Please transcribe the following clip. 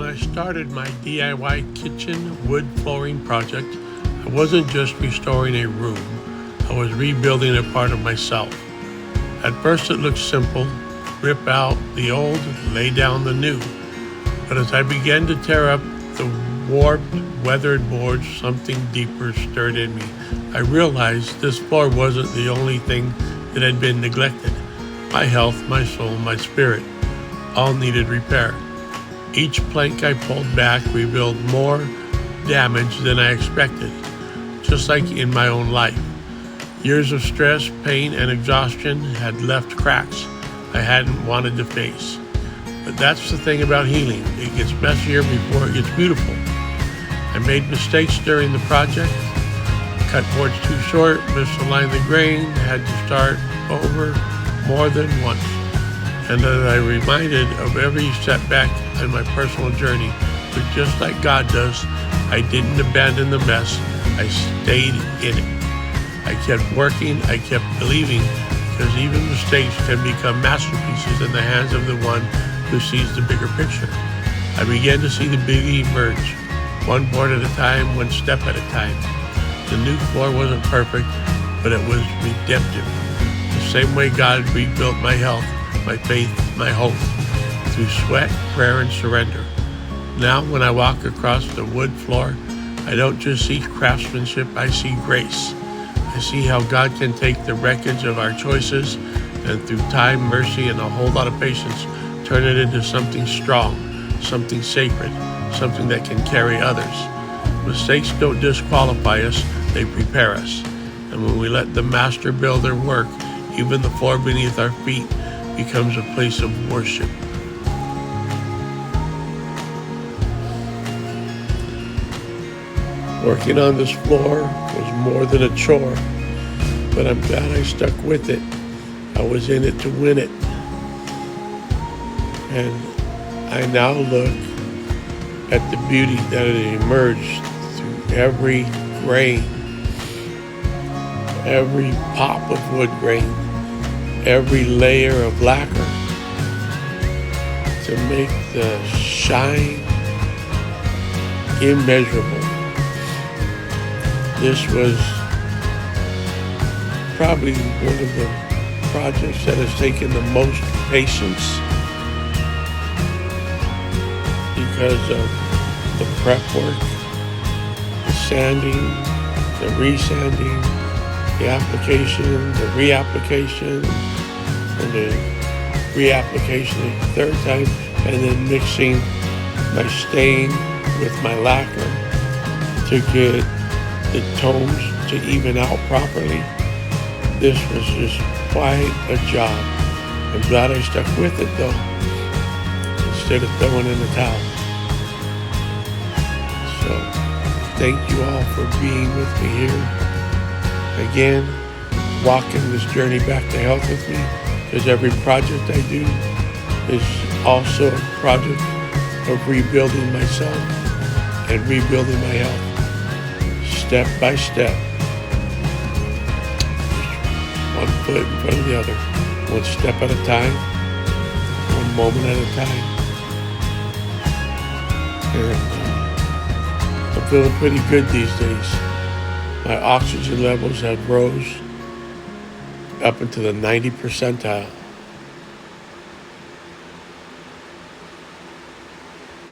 I started my DIY kitchen wood flooring project, I wasn't just restoring a room, I was rebuilding a part of myself. At first it looked simple: rip out the old, lay down the new. But as I began to tear up the warped, weathered boards, something deeper stirred in me. I realized this floor wasn't the only thing that had been neglected. My health, my soul, my spirit, all needed repair. Each plank I pulled back revealed more damage than I expected, just like in my own life. Years of stress, pain, and exhaustion had left cracks I hadn't wanted to face. But that's the thing about healing. It gets messier before it gets beautiful. I made mistakes during the project, cut boards too short, misaligned the grain, had to start over more than once. And as I reminded of every setback in my personal journey, but just like God does, I didn't abandon the mess, I stayed in it. I kept working, I kept believing, because even mistakes can become masterpieces in the hands of the one who sees the bigger picture. I began to see the beauty emerge, one board at a time, one step at a time. The new floor wasn't perfect, but it was redemptive. The same way God rebuilt my health, my faith, my hope, through sweat, prayer, and surrender. Now, when I walk across the wood floor, I don't just see craftsmanship, I see grace. I see how God can take the wreckage of our choices and through time, mercy, and a whole lot of patience, turn it into something strong, something sacred, something that can carry others. Mistakes don't disqualify us, they prepare us. And when we let the master builder work, even the floor beneath our feet becomes a place of worship. Working on this floor was more than a chore, but I'm glad I stuck with it. I was in it to win it. And I now look at the beauty that had emerged through every grain, every pop of wood grain, every layer of lacquer to make the shine immeasurable. This was probably one of the projects that has taken the most patience because of the prep work, the sanding, the resanding, the application, the reapplication, and the reapplication the third time, and then mixing my stain with my lacquer to get the tones to even out properly. This was just quite a job. I'm glad I stuck with it though, instead of throwing in the towel. So, thank you all for being with me here. Again, walking this journey back to health with me, because every project I do is also a project of rebuilding myself and rebuilding my health. Step by step, one foot in front of the other, one step at a time, one moment at a time. And I'm feeling pretty good these days. My oxygen levels have rose up into the 90 percentile.